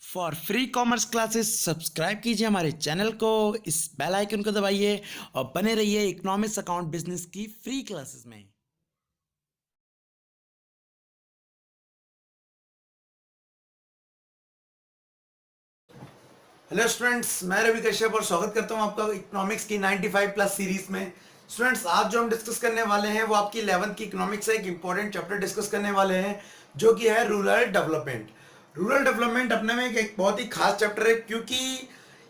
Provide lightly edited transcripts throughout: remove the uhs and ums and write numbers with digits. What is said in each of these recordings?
For free commerce classes subscribe कीजिए हमारे channel को, इस बेल आइकन को दबाइए और बने रहिए इकोनॉमिक्स अकाउंट बिजनेस की फ्री क्लासेस में। हेलो स्टूडेंट्स, मैं रवि कश्यप और स्वागत करता हूं आपका इकोनॉमिक्स की 95 प्लस सीरीज में। स्टूडेंट्स, आज जो हम डिस्कस करने वाले हैं वो आपकी 11th की इकोनॉमिक्स से एक इंपॉर्टेंट चैप्टर डिस्कस करने वाले हैं, जो कि है रूरल डेवलपमेंट। रूरल डेवलपमेंट अपने में एक बहुत ही खास चैप्टर है, क्योंकि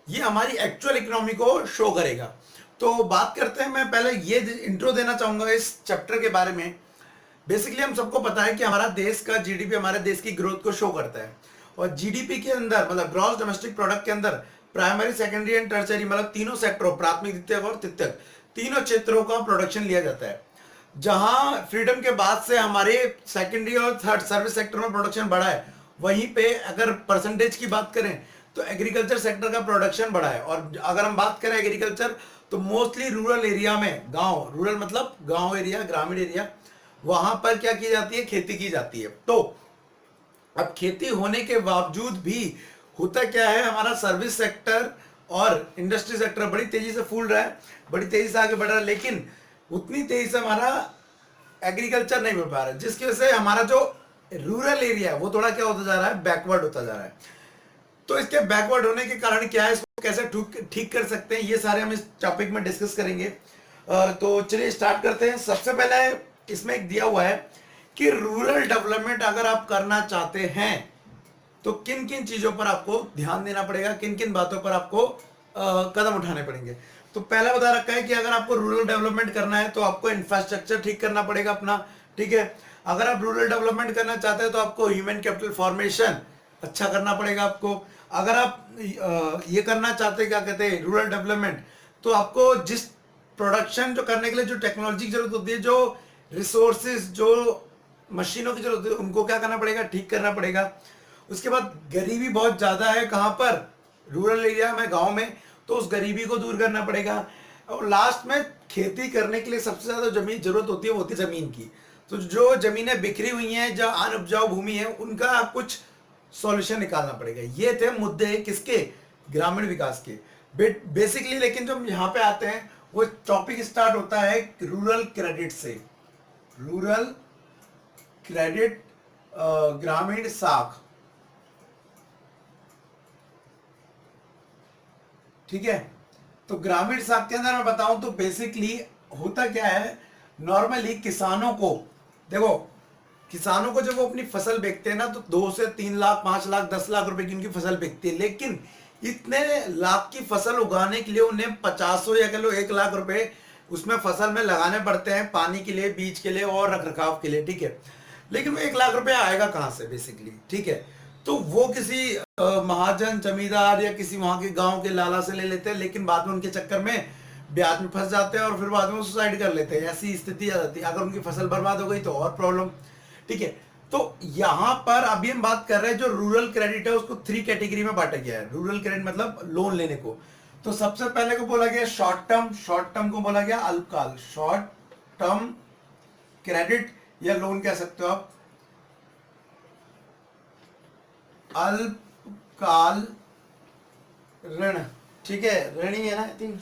ये हमारी एक्चुअल इकोनॉमी को शो करेगा। तो बात करते हैं, मैं पहले ये इंट्रो देना चाहूंगा इस चैप्टर के बारे में। बेसिकली हम सबको पता है कि हमारा देश का जीडीपी हमारे देश की ग्रोथ को शो करता है, और जीडीपी के अंदर मतलब ग्रॉस डोमेस्टिक प्रोडक्ट के अंदर प्राइमरी, सेकेंडरी एंड टर्शरी मतलब तीनों सेक्टरों, प्राथमिक, द्वितीयक और तृतीयक, तीनों क्षेत्रों का प्रोडक्शन लिया जाता है। जहां फ्रीडम के बाद से हमारे सेकेंडरी और थर्ड सर्विस सेक्टर में प्रोडक्शन बढ़ा है, वहीं पे अगर परसेंटेज की बात करें तो एग्रीकल्चर सेक्टर का प्रोडक्शन बढ़ा है। और अगर हम बात करें एग्रीकल्चर, तो मोस्टली रूरल एरिया में, गांव, रूरल मतलब गांव एरिया, ग्रामीण एरिया, वहां पर क्या की जाती है, खेती की जाती है। तो अब खेती होने के बावजूद भी होता क्या है, हमारा सर्विस सेक्टर और इंडस्ट्री सेक्टर बड़ी तेजी से फूल रहा है, बड़ी तेजी से आगे बढ़ रहा है, लेकिन उतनी तेजी से हमारा एग्रीकल्चर नहीं बढ़ पा रहा है, जिसकी वजह से हमारा जो रूरल एरिया है वो थोड़ा क्या होता जा रहा है, बैकवर्ड होता जा रहा है। तो इसके बैकवर्ड होने के कारण क्या है, इसको कैसे ठीक कर सकते हैं, ये सारे हम इस टॉपिक में डिस्कस करेंगे। तो चलिए स्टार्ट करते हैं। सबसे पहले इसमें एक दिया हुआ है कि रूरल डेवलपमेंट अगर आप करना चाहते हैं तो किन किन चीजों पर आपको ध्यान देना पड़ेगा, किन किन बातों पर आपको कदम उठाने पड़ेंगे। तो पहला बता रखा है कि अगर आपको रूरल डेवलपमेंट करना है तो आपको इंफ्रास्ट्रक्चर ठीक करना पड़ेगा अपना, ठीक है। अगर आप रूरल डेवलपमेंट करना चाहते हैं तो आपको ह्यूमन कैपिटल फॉर्मेशन अच्छा करना पड़ेगा आपको। अगर आप ये करना चाहते हैं, क्या कहते हैं, रूरल डेवलपमेंट, तो आपको जिस प्रोडक्शन जो करने के लिए जो टेक्नोलॉजी की जरूरत होती है, जो रिसोर्सेज, जो मशीनों की जरूरत होती है, उनको क्या करना पड़ेगा, ठीक करना पड़ेगा। उसके बाद गरीबी बहुत ज़्यादा है, कहाँ पर, रूरल एरिया में, गांव में, तो उस गरीबी को दूर करना पड़ेगा। और लास्ट में खेती करने के लिए सबसे ज़्यादा जमीन जरूरत होती है, वो होती है ज़मीन की। तो जो ज़मीनें बिखरी हुई हैं, जो अनउपजाऊ भूमि है, उनका कुछ सॉल्यूशन निकालना पड़ेगा। ये थे मुद्दे किसके, ग्रामीण विकास के बेसिकली। लेकिन जब यहाँ पे आते हैं, वो टॉपिक स्टार्ट होता है रूरल क्रेडिट से। रूरल क्रेडिट, ग्रामीण साख, ठीक है। तो ग्रामीण साख के अंदर मैं बताऊं तो बेसिकली होता क्या है, नॉर्मली किसानों को, देखो, किसानों को जब वो अपनी फसल बेचते हैं ना, तो 2 से 3 लाख, 5 लाख, 10 लाख रुपए की उनकी फसल बिकती है। लेकिन इतने लाख की फसल उगाने के लिए उन्हें 50 या कह लो 1 लाख रुपए उसमें फसल में लगाने पड़ते हैं, पानी के लिए, बीज के लिए और रख रखाव के लिए, ठीक है। लेकिन वो 1 लाख रुपया आएगा कहाँ से बेसिकली, ठीक है। तो वो किसी महाजन, जमींदार या किसी वहां के गांव के लाला से ले लेते हैं, लेकिन बाद में उनके चक्कर में ब्याज में फंस जाते हैं और फिर बाद में सुसाइड कर लेते हैं। ऐसी स्थिति आ जाती है। अगर उनकी फसल बर्बाद हो गई तो और प्रॉब्लम, ठीक है। तो यहां पर अभी हम बात कर रहे हैं, जो रूरल क्रेडिट है उसको 3 कैटेगरी में बांटा गया है। रूरल क्रेडिट मतलब लोन लेने को। तो सबसे पहले को बोला गया शॉर्ट टर्म, शॉर्ट टर्म को बोला गया अल्पकाल, शॉर्ट टर्म क्रेडिट या लोन कह सकते हो आप, अल्पकाल ऋण, ठीक है, ऋण ही है ना, आई थिंक।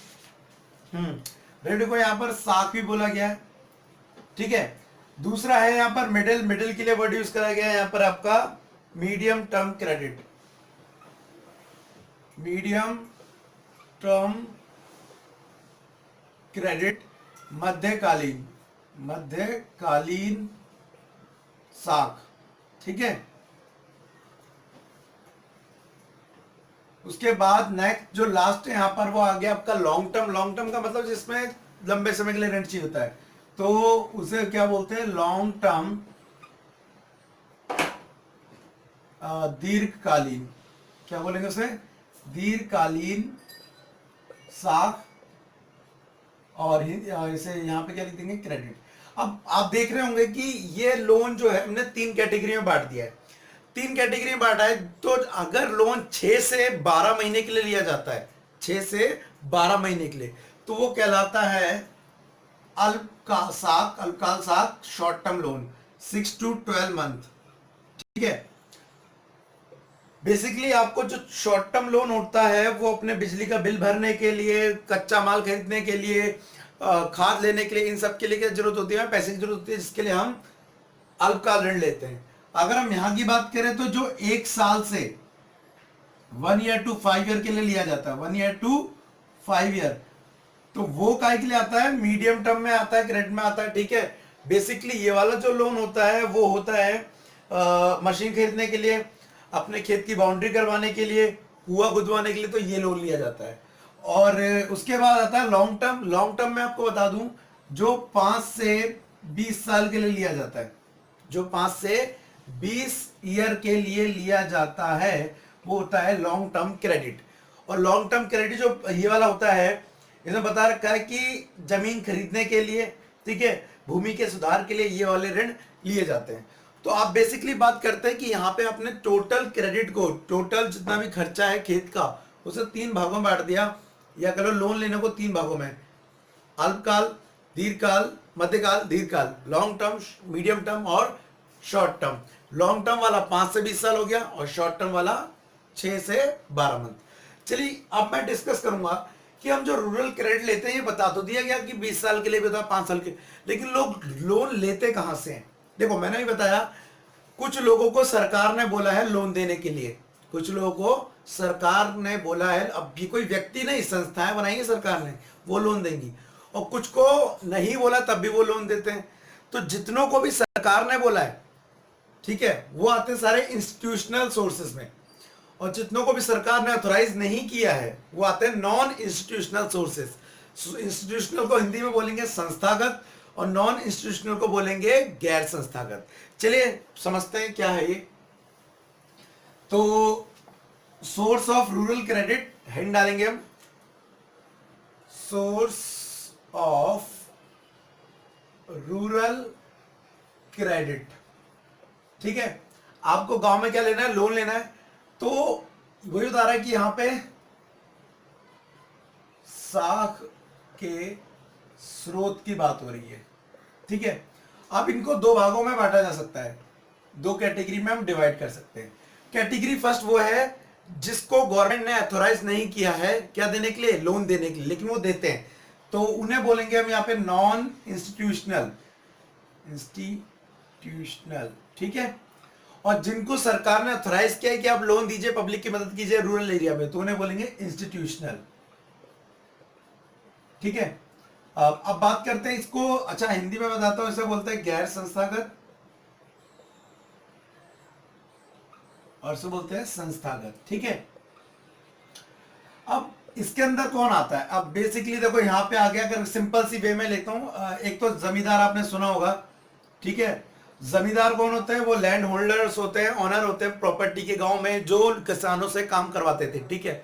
ऋण को यहां पर साख भी बोला गया है, ठीक है। दूसरा है यहां पर मिडिल, मिडिल के लिए वर्ड यूज करा गया है यहां पर आपका medium term credit, medium term credit, मध्यकालीन, मध्यकालीन साख, ठीक है। उसके बाद नेक्स्ट जो लास्ट है यहां पर वो आ गया आपका लॉन्ग टर्म। लॉन्ग टर्म का मतलब जिसमें लंबे समय के लिए ऋण चाहिए होता है, तो उसे क्या बोलते हैं, लॉन्ग टर्म, दीर्घकालीन, क्या बोलेंगे उसे, दीर्घकालीन साख, और इसे यहां पे क्या लिख देंगे, क्रेडिट। अब आप देख रहे होंगे कि ये लोन जो है हमने 3 कैटेगरी में बांट दिया है, 3 कैटेगरी में बांटा है। तो अगर लोन 6 से 12 महीने के लिए लिया जाता है, 6 से 12 महीने के लिए, तो वो कहलाता है अल्पकाल साख, अल्पकाल साख, short term loan, 6 to 12 month, ठीक है। बेसिकली आपको जो शॉर्ट टर्म लोन होता है वो अपने बिजली का बिल भरने के लिए, कच्चा माल खरीदने के लिए, खाद लेने के लिए, इन सब के लिए क्या जरूरत होती है, पैसे की जरूरत होती है, जिसके लिए हम अल्पकाल ऋण लेते हैं। अगर हम यहाँ की बात करें तो जो 1 साल से 1 ईयर टू 5 ईयर के लिए लिया जाता है, 1 ईयर टू 5 ईयर, तो वो काय के लिए आता है, मीडियम टर्म में आता है, क्रेडिट में आता है, ठीक है। बेसिकली ये वाला जो लोन होता है वो होता है मशीन खरीदने के लिए, अपने खेत की बाउंड्री करवाने के लिए, कुआं खुदवाने के लिए, तो ये लोन लिया जाता है। और उसके बाद आता है लॉन्ग टर्म। लॉन्ग टर्म में आपको बता दूं, जो 5 से 20 साल के लिए लिया जाता है, जो 5 से 20 ईयर के लिए लिया जाता है, वो होता है लॉन्ग टर्म क्रेडिट। और लॉन्ग टर्म क्रेडिट जो ये वाला होता है, इसमें बता रखा है कि जमीन खरीदने के लिए, ठीक है, भूमि के सुधार के लिए ये वाले ऋण लिए जाते हैं। तो आप बेसिकली बात करते हैं कि यहाँ पे अपने टोटल क्रेडिट को, टोटल जितना भी खर्चा है खेत का, उसे 3 भागों में बांट दिया, या करो लोन लेने को 3 भागों में, अल्पकाल, दीर्घकाल, मध्यकाल, दीर्घकाल, लॉन्ग टर्म, मीडियम टर्म और शॉर्ट टर्म। लॉन्ग टर्म वाला 5 से 20 साल हो गया, और शॉर्ट टर्म वाला 6 से 12 मंथ। चलिए अब मैं डिस्कस करूंगा कि हम जो रूरल क्रेडिट लेते हैं, ये बता तो दिया गया कि 20 साल के लिए भी होता है, 5 साल के, लेकिन लोग लोन लेते कहां से हैं? देखो मैंने भी बताया, कुछ लोगों को सरकार ने बोला है लोन देने के लिए, कुछ लोगों को सरकार ने बोला है, अब भी कोई व्यक्ति नहीं, संस्थाएं बनाई है सरकार ने, वो लोन देंगी, और कुछ को नहीं बोला तब भी वो लोन देते हैं। तो जितनों को भी सरकार ने बोला है, ठीक है, वो आते हैं सारे इंस्टीट्यूशनल सोर्सेज में, और जितनों को भी सरकार ने ऑथोराइज नहीं किया है, वो आते हैं नॉन इंस्टीट्यूशनल सोर्सेज। इंस्टीट्यूशनल को हिंदी में बोलेंगे संस्थागत, और नॉन इंस्टीट्यूशनल को बोलेंगे गैर संस्थागत। चलिए समझते हैं क्या है ये। तो source of rural credit head डालेंगे हम, सोर्स ऑफ रूरल क्रेडिट, ठीक है। आपको गांव में क्या लेना है, लोन लेना है, तो वही बता रहा है कि यहां पे साख के स्रोत की बात हो रही है, ठीक है। अब इनको 2 भागों में बांटा जा सकता है, 2 कैटेगरी में हम डिवाइड कर सकते हैं। कैटेगरी फर्स्ट वो है जिसको गवर्नमेंट ने अथोराइज नहीं किया है क्या देने के लिए, लोन देने के लिए, लेकिन वो देते हैं, तो उन्हें बोलेंगे हम यहाँ पे नॉन इंस्टीट्यूशनल, इंस्टीट्यूशनल, ठीक है। और जिनको सरकार ने अथोराइज किया है कि आप लोन दीजिए, पब्लिक की मदद कीजिए रूरल एरिया में, तो उन्हें बोलेंगे इंस्टीट्यूशनल, ठीक है। अब बात करते हैं इसको, अच्छा हिंदी में बताता हूं, इसे बोलते हैं गैर संस्थागत, और इसे बोलते हैं संस्थागत, ठीक है। अब इसके अंदर कौन आता है? अब बेसिकली देखो यहाँ पे आ गया, अगर सिंपल सी वे में लेता हूं, एक तो जमींदार आपने सुना होगा, ठीक है। जमींदार कौन होते हैं? वो लैंड होल्डर्स होते हैं, ऑनर होते हैं प्रॉपर्टी के, गांव में जो किसानों से काम करवाते थे, ठीक है।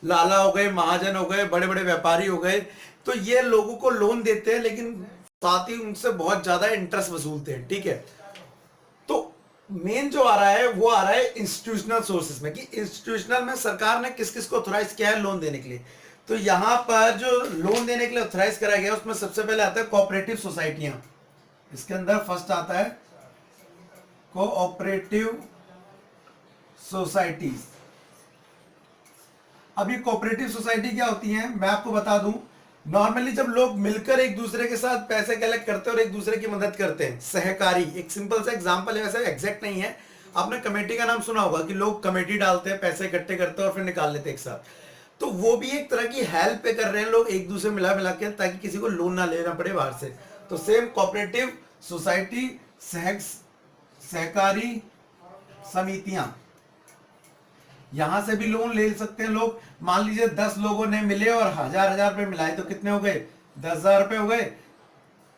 लाला हो गए, महाजन हो गए, बड़े बड़े व्यापारी हो गए, तो ये लोगों को लोन देते हैं, लेकिन साथ ही उनसे बहुत ज्यादा इंटरेस्ट वसूलते हैं, ठीक है। तो मेन जो आ रहा है वो आ रहा है इंस्टीट्यूशनल सोर्सेज में, कि इंस्टीट्यूशनल में सरकार ने किस किस को ऑथोराइज किया है लोन देने के लिए। तो यहां पर जो लोन देने के लिए ऑथोराइज कराया गया उसमें सबसे पहले आता है कोऑपरेटिव सोसाइटियां, इसके अंदर फर्स्ट आता है कोऑपरेटिव सोसाइटीज। अब ये कोऑपरेटिव सोसाइटी क्या होती है मैं आपको बता दूं, नॉर्मली जब लोग मिलकर एक दूसरे के साथ पैसे कलेक्ट करते हैं और एक दूसरे की मदद करते हैं, सहकारी, एक सिंपल सा एग्जांपल है, वैसे एग्जैक्ट नहीं है, आपने कमेटी का नाम सुना होगा कि लोग कमेटी डालते हैं, पैसे इकट्ठे करते हैं और फिर निकाल लेते हैं एक साथ, तो वो भी एक तरह की हेल्प पे कर रहे हैं लोग एक दूसरे मिला मिला के, ताकि किसी को लोन ना लेना पड़े बाहर से। तो सेम कोऑपरेटिव सोसाइटी, सहकारी समितियां, यहां से भी लोन ले सकते हैं लोग। मान लीजिए 10 लोगों ने मिले और 1000 रुपए मिलाए, तो कितने हो गए? 10,000 रुपए हो गए।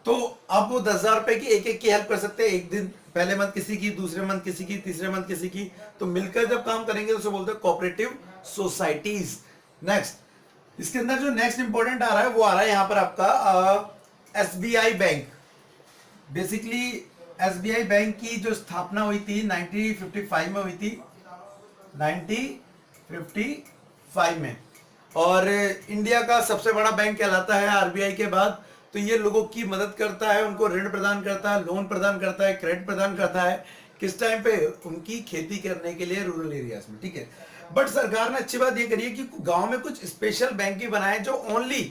तो अब वो 10,000 रुपए की एक एक की हेल्प कर सकते हैं, एक दिन पहले मंथ किसी की, दूसरे मंथ किसी की, तीसरे मंथ किसी की, तो मिलकर जब काम करेंगे तो उसे बोलते हैं कोऑपरेटिव सोसाइटीज। नेक्स्ट, इसके अंदर जो नेक्स्ट इंपॉर्टेंट आ रहा है वो आ रहा है यहां पर आपका SBI bank. Basically SBI bank की जो स्थापना हुई थी 1955 में हुई थी, 1955 में, और इंडिया का सबसे बड़ा बैंक कहलाता है आरबीआई के बाद। तो ये लोगों की मदद करता है, उनको ऋण प्रदान करता है, लोन प्रदान करता है, क्रेडिट प्रदान करता है, किस टाइम पे? उनकी खेती करने के लिए रूरल एरियाज में, ठीक है। बट सरकार ने अच्छी बात ये करी है कि गांव में कुछ स्पेशल बैंक भी बनाए जो ओनली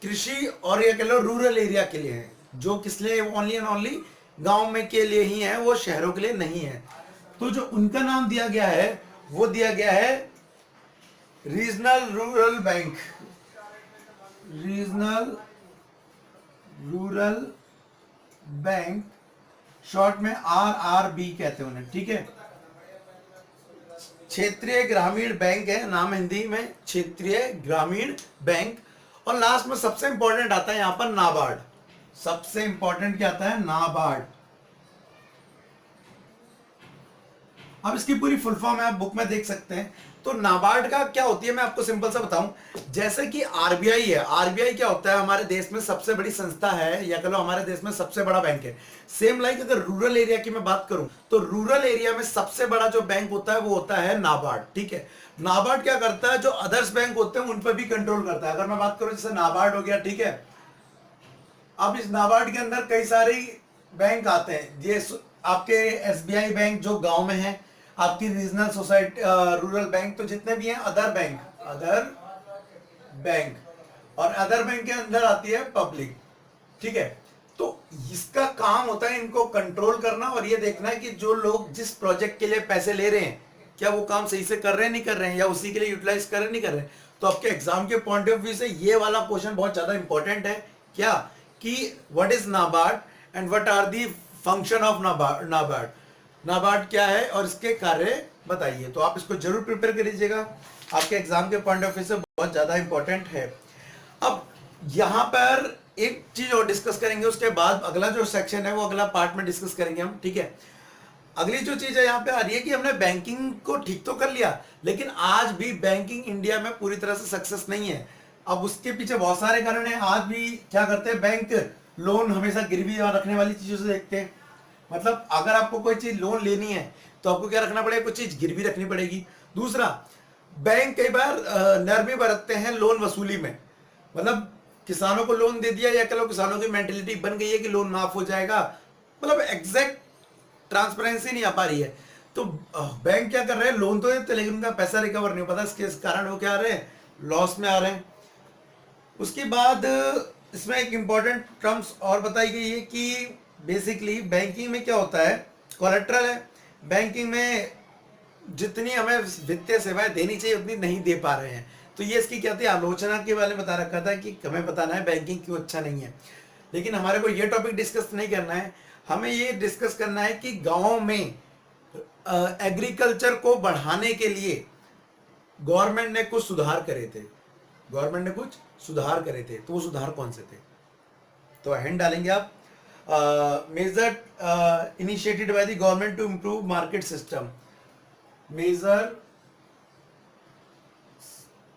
कृषि और ये कह लो रूरल एरिया के लिए है, जो किस लिए? ओनली एंड ओनली गांव में के लिए ही है, वो शहरों के लिए नहीं है। तो जो उनका नाम दिया गया है वो दिया गया है regional rural bank, regional rural bank, short में RRB कहते हैं उन्हें, ठीक है। क्षेत्रीय ग्रामीण बैंक है नाम हिंदी में, क्षेत्रीय ग्रामीण बैंक। और लास्ट में सबसे इंपॉर्टेंट आता है यहां पर नाबार्ड। सबसे इंपॉर्टेंट क्या आता है? नाबार्ड। अब इसकी पूरी फुल फॉर्म है, आप बुक में देख सकते हैं। तो नाबार्ड का क्या होती है मैं आपको सिंपल सा बताऊं। जैसे कि आरबीआई है, आरबीआई क्या होता है? हमारे देश में सबसे बड़ी संस्था है, या कह लो हमारे देश में सबसे बड़ा बैंक है। सेम लाइक अगर रूरल एरिया की मैं बात करूं तो रूरल एरिया में सबसे बड़ा जो बैंक होता है वो होता है नाबार्ड, ठीक है। नाबार्ड क्या करता है? जो अदर्स बैंक होते हैं उन पर भी कंट्रोल करता है। अगर मैं बात करूं जैसे नाबार्ड हो गया, ठीक है। अब इस नाबार्ड के अंदर कई सारे बैंक आते हैं। ये आपके एसबीआई बैंक जो गांव में है, आपकी रीजनल सोसाइटी रूरल बैंक, तो जितने भी हैं अदर बैंक, और अदर बैंक के अंदर आती है पब्लिक, ठीक है। तो इसका काम होता है इनको कंट्रोल करना और ये देखना है कि जो लोग जिस प्रोजेक्ट के लिए पैसे ले रहे हैं क्या वो काम सही से कर रहे हैं नहीं कर रहे हैं, या उसी के लिए यूटिलाइज कर रहे हैं नहीं कर रहे हैं। तो आपके एग्जाम के पॉइंट ऑफ व्यू से ये वाला क्वेश्चन बहुत ज्यादा इंपॉर्टेंट है। क्या? कि what is NABARD and what are the function of NABARD. NABARD क्या है और इसके कार्य बताइए। तो आप इसको जरूर प्रिपेयर कर लीजिएगा, आपके एग्जाम के पॉइंट ऑफ व्यू से बहुत ज्यादा इंपॉर्टेंट है। अब यहां पर एक चीज और डिस्कस करेंगे, उसके बाद अगला जो सेक्शन है वो अगला पार्ट में डिस्कस करेंगे हम, ठीक है। अगली जो चीज है यहाँ पे आ रही है कि हमने बैंकिंग को ठीक तो कर लिया, लेकिन आज भी बैंकिंग इंडिया में पूरी तरह से सक्सेस नहीं है। अब उसके पीछे बहुत सारे कारण हैं। आज भी क्या करते हैं बैंक? लोन हमेशा गिरवी रखने वाली चीजों से देखते हैं। मतलब अगर आपको कोई चीज लोन लेनी है तो आपको क्या रखना पड़ेगा? कुछ चीज गिरवी रखनी पड़ेगी। दूसरा, बैंक कई बार नरमी बरतते हैं लोन वसूली में। मतलब किसानों को लोन दे दिया, या कह लो किसानों की मेंटेलिटी बन गई है कि लोन माफ हो जाएगा, मतलब एग्जैक्ट ट्रांसपेरेंसी नहीं आ पा रही है। तो बैंक क्या कर रहे हैं? लोन तो देते लेकिन उनका पैसा रिकवर नहीं हो पाता, इसके कारण वो क्या आ रहे हैं? लॉस में आ रहे हैं। उसके बाद इसमें एक इंपॉर्टेंट टर्म्स और बताई गई है कि बेसिकली बैंकिंग में क्या होता है? कोलेट्रल है। बैंकिंग में जितनी हमें वित्तीय सेवाएं देनी चाहिए उतनी नहीं दे पा रहे हैं। तो ये इसकी क्या थी? आलोचना के बारे में बता रखा था कि हमें बताना है बैंकिंग क्यों अच्छा नहीं है। लेकिन हमारे को ये टॉपिक डिस्कस नहीं करना है, हमें ये डिस्कस करना है कि गांव में एग्रीकल्चर को बढ़ाने के लिए गवर्नमेंट ने कुछ सुधार करे थे। गवर्नमेंट ने कुछ सुधार करे थे, तो वो सुधार कौन से थे? तो हैंड डालेंगे आप। Major initiated by the government to improve market system, major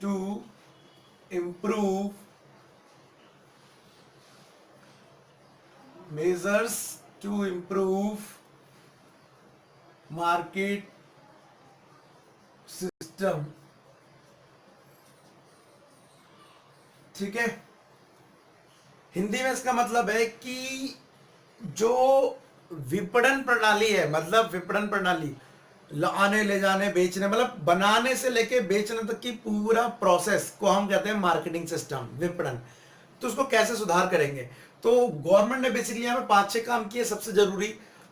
to improve measures to improve market system, ठीक है। हिंदी में इसका मतलब है कि जो विपणन प्रणाली है, मतलब विपणन प्रणाली आने ले जाने बेचने, मतलब बनाने से लेके बेचने तक की पूरा प्रोसेस को हम कहते हैं मार्केटिंग सिस्टम, विपणन। तो उसको कैसे सुधार करेंगे? तो गवर्नमेंट ने बेसिकली यहाँ पे 5-6 काम किए सबसे जरूरी।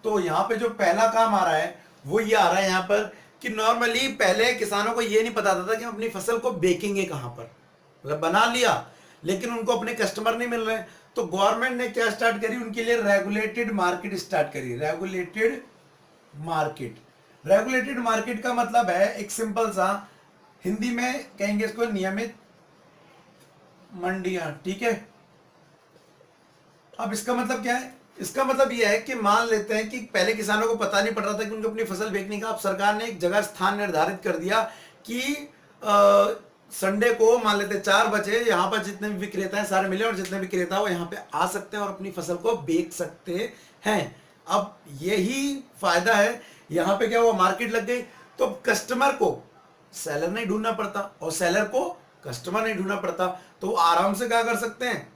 तो यहाँ पे जो पहला काम आ रहा है वो ये आ रहा है यहाँ पर कि नॉर्मली पहले किसानों को ये नहीं पता था कि हम अपनी फसल को बेचेंगे कहाँ पर। मतलब बना लिया लेकिन उनको अपने कस्टमर नहीं मिल रहे। तो गवर्नमेंट ने क्या स्टार्ट करी? उनके लिए रेगुलेटेड मार्केट स्टार्ट करी। रेगुलेटेड मार्केट, रेगुलेटेड मार्केट का मतलब है एक सिंपल सा, हिंदी में कहेंगे इसको नियमित मंडियां, ठीक है। अब इसका मतलब क्या है? इसका मतलब यह है कि मान लेते हैं कि पहले किसानों को पता नहीं पड़ रहा था कि उनको अपनी फसल बेचने का। अब सरकार ने एक जगह स्थान निर्धारित कर दिया कि संडे को मान लेते 4 बजे यहाँ पर जितने भी विक्रेता हैं सारे मिले, और जितने भी विक्रेता वो यहाँ पे आ सकते हैं और अपनी फसल को बेच सकते हैं। अब यही फायदा है। यहाँ पे क्या हुआ? मार्केट लग गई, तो कस्टमर को सेलर नहीं ढूंढना पड़ता और सेलर को कस्टमर नहीं ढूंढना पड़ता, तो आराम से क्या कर सकते हैं?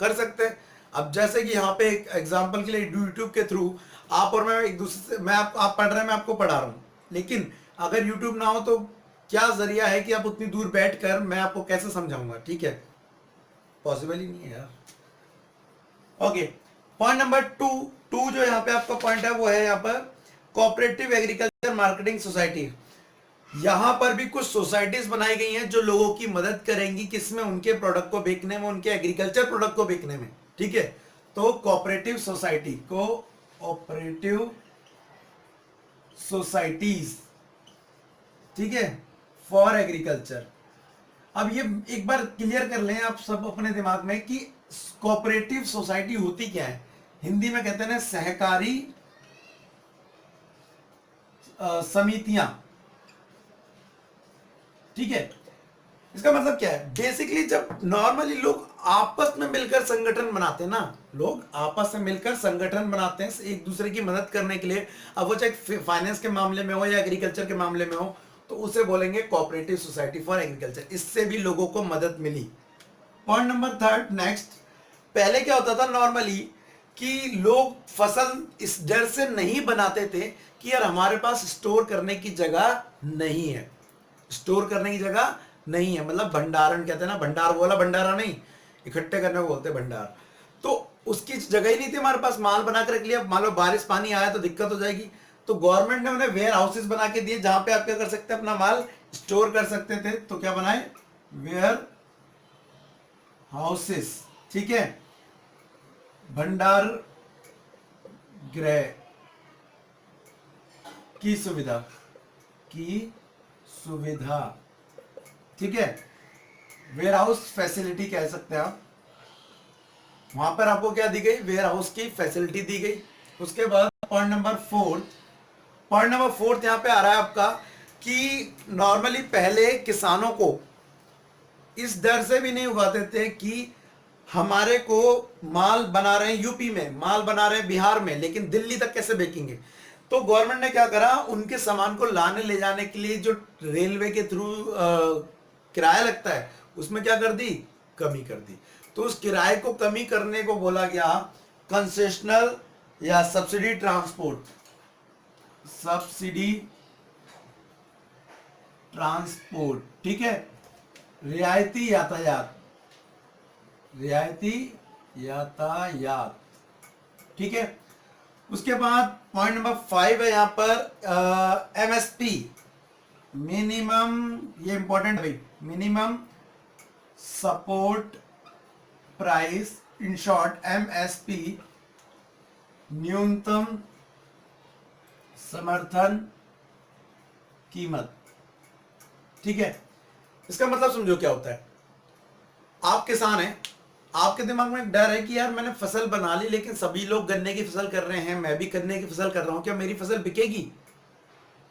कर सकते हैं। अब जैसे कि यहाँ पे एक एग्जांपल के लिए यूट्यूब के थ्रू आप और मैं एक दूसरे से, मैं आप पढ़ रहे हैं, मैं आपको पढ़ा रहा हूँ, लेकिन अगर यूट्यूब ना हो तो क्या जरिया है कि आप उतनी दूर बैठ कर मैं आपको कैसे समझाऊंगा, ठीक है, पॉसिबल ही नहीं है यार। ओके, पॉइंट नंबर टू जो यहाँ पे आपका पॉइंट है वो है यहाँ पर कोऑपरेटिव एग्रीकल्चर मार्केटिंग सोसाइटी। यहां पर भी कुछ सोसाइटीज बनाई गई हैं जो लोगों की मदद करेंगी किसमें, उनके प्रोडक्ट को बेचने में, उनके एग्रीकल्चर प्रोडक्ट को बेचने में, ठीक है। तो कोऑपरेटिव सोसाइटी, कोऑपरेटिव सोसाइटीज, ठीक है, फॉर एग्रीकल्चर। अब ये एक बार क्लियर कर लें आप सब अपने दिमाग में कि कोऑपरेटिव सोसाइटी होती क्या है। हिंदी में कहते हैं सहकारी समितियां, ठीक है। इसका मतलब क्या है, बेसिकली जब नॉर्मली लोग आपस में मिलकर संगठन बनाते हैं ना, लोग आपस में मिलकर संगठन बनाते हैं एक दूसरे की मदद करने के लिए, अब वो चाहे फाइनेंस के मामले में हो या एग्रीकल्चर के मामले में हो, तो उसे बोलेंगे कोऑपरेटिव सोसाइटी फॉर एग्रीकल्चर। इससे भी लोगों को मदद मिली। पॉइंट नंबर थर्ड, नेक्स्ट, पहले क्या होता था नॉर्मली कि लोग फसल इस डर से नहीं बनाते थे कि यार हमारे पास स्टोर करने की जगह नहीं है, स्टोर करने की जगह नहीं है, मतलब भंडारण कहते हैं ना, भंडार बोला, भंडारा नहीं, इकट्ठे करने को बोलते हैं भंडार। तो उसकी जगह ही नहीं थी हमारे पास, माल बना कर रख लिया, मान लो बारिश पानी आया तो दिक्कत हो जाएगी, तो गवर्नमेंट ने उन्हें वेयर हाउसेस बना के दिए जहां पे आप क्या कर सकते हैं, अपना माल स्टोर कर सकते थे। तो क्या बनाए, वेयर हाउसेस, ठीक है, भंडार गृह की सुविधा, ठीक है, वेयर हाउस फैसिलिटी कह सकते हैं आप। वहां पर आपको क्या दी गई, वेयर हाउस की फैसिलिटी दी गई। उसके बाद पॉइंट नंबर फोर्थ यहां पे आ रहा है आपका कि नॉर्मली पहले किसानों को इस डर से भी नहीं उगाते थे कि हमारे को माल बना रहे हैं यूपी में, माल बना रहे हैं बिहार में, लेकिन दिल्ली तक कैसे बेचेंगे। तो गवर्नमेंट ने क्या करा, उनके सामान को लाने ले जाने के लिए जो रेलवे के थ्रू किराया लगता है उसमें क्या कर दी, कमी कर दी। तो उस किराए को कमी करने को बोला गया कंसेशनल या सब्सिडी ट्रांसपोर्ट, ठीक है, रियायती यातायात, ठीक है। उसके बाद पॉइंट नंबर 5 है यहां पर एमएसपी, मिनिमम, ये इंपॉर्टेंट है, minimum support price, in short MSP, न्यूनतम समर्थन कीमत, ठीक है। इसका मतलब समझो क्या होता है, आप किसान हैं, आपके दिमाग में एक डर है कि यार मैंने फसल बना ली लेकिन सभी लोग गन्ने की फसल कर रहे हैं, मैं भी गन्ने की फसल कर रहा हूं, क्या मेरी फसल बिकेगी,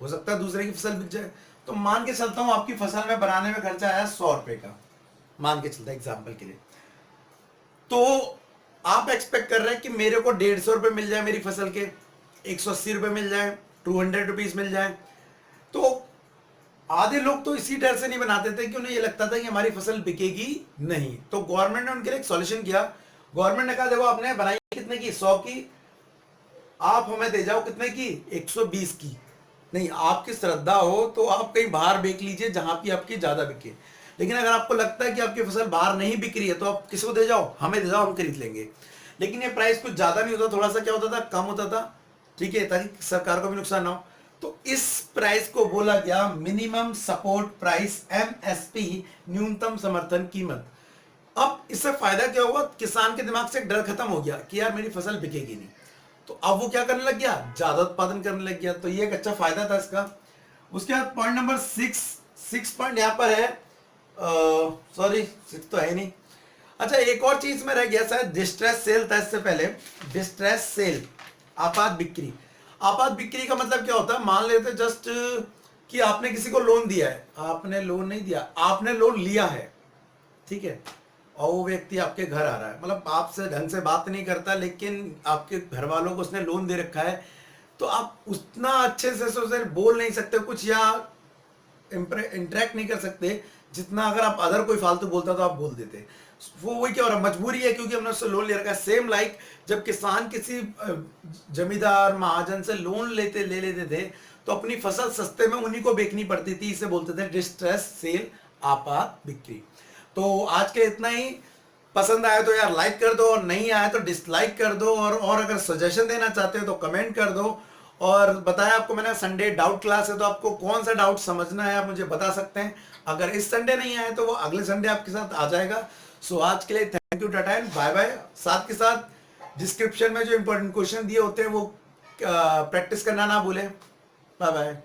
हो सकता है दूसरे की फसल बिक जाए। तो मान के चलता हूं आपकी फसल में बनाने में खर्चा आया 100 रुपए का, मान के चलता है एग्जाम्पल के लिए, तो आप एक्सपेक्ट कर रहे हैं कि मेरे को 150 रुपए मिल जाए मेरी फसल के, 180 रुपए मिल जाए, 200 रुपीज मिल जाए। तो आधे लोग तो इसी डर से नहीं बनाते थे कि उन्हें ये लगता था कि हमारी फसल बिकेगी नहीं। तो गवर्नमेंट ने उनके लिए एक सॉल्यूशन किया, गवर्नमेंट ने कहा देखो आपने बनाई कितने की, 100 की, आप हमें दे जाओ कितने की, 120 की। नहीं, आपकी श्रद्धा हो तो आप कहीं बाहर बेच लीजिए जहां भी आपकी ज्यादा बिके, लेकिन अगर आपको लगता है कि आपकी फसल बाहर नहीं बिक रही है तो आप किसको दे जाओ, हमें दे जाओ, हम खरीद लेंगे। लेकिन ये प्राइस कुछ ज्यादा नहीं होता, थोड़ा सा क्या होता था, कम होता था, ठीक है, ताकि सरकार को भी नुकसान ना हो। तो इस प्राइस को बोला गया मिनिमम सपोर्ट प्राइस, एमएसपी, न्यूनतम समर्थन कीमत। अब इससे फायदा क्या हुआ, किसान के दिमाग से डर खत्म हो गया कि यार मेरी फसल बिकेगी नहीं, तो अब वो क्या करने लग गया, ज्यादा उत्पादन करने लग गया। तो ये एक अच्छा फायदा था इसका। उसके बाद पॉइंट नंबर 6 पॉइंट यहां पर है, सॉरी 6 तो है नहीं, अच्छा एक और चीज में रह गया शायद, डिस्ट्रेस सेल था इससे पहले, डिस्ट्रेस सेल, आपात बिक्री। आपात बिक्री का मतलब क्या होता है, मान लेते जस्ट कि आपने किसी को लोन दिया है, आपने लोन नहीं दिया, आपने लोन लिया है, ठीक है, और वो व्यक्ति आपके घर आ रहा है, मतलब आपसे ढंग से बात नहीं करता लेकिन आपके घर वालों को उसने लोन दे रखा है, तो आप उतना अच्छे से उससे बोल नहीं सकते कुछ या इंटरेक्ट नहीं कर सकते जितना अगर आप अदर कोई फालतू बोलता तो आप बोल देते। वो वही क्या हो रहा है, मजबूरी है क्योंकि हमने उससे लोन ले रखा है। सेम लाइक जब किसान किसी जमींदार महाजन से लोन ले लेते थे तो अपनी फसल सस्ते में उन्हीं को बेचनी पड़ती थी, इसे बोलते थे डिस्ट्रेस सेल, आपात बिक्री। तो आज के इतना ही। पसंद आया तो यार लाइक कर दो, और नहीं आया तो डिसलाइक कर दो, और अगर सजेशन देना चाहते हो तो कमेंट कर दो। और बताया आपको मैंने संडे डाउट क्लास है, तो आपको कौन सा डाउट समझना है आप मुझे बता सकते हैं। अगर इस संडे नहीं आए तो वो अगले संडे आपके साथ आ जाएगा। सो आज के लिए thank you, tata and bye bye. साथ के साथ डिस्क्रिप्शन में जो इंपॉर्टेंट क्वेश्चन दिए होते हैं वो प्रैक्टिस करना ना भूलें। Bye bye.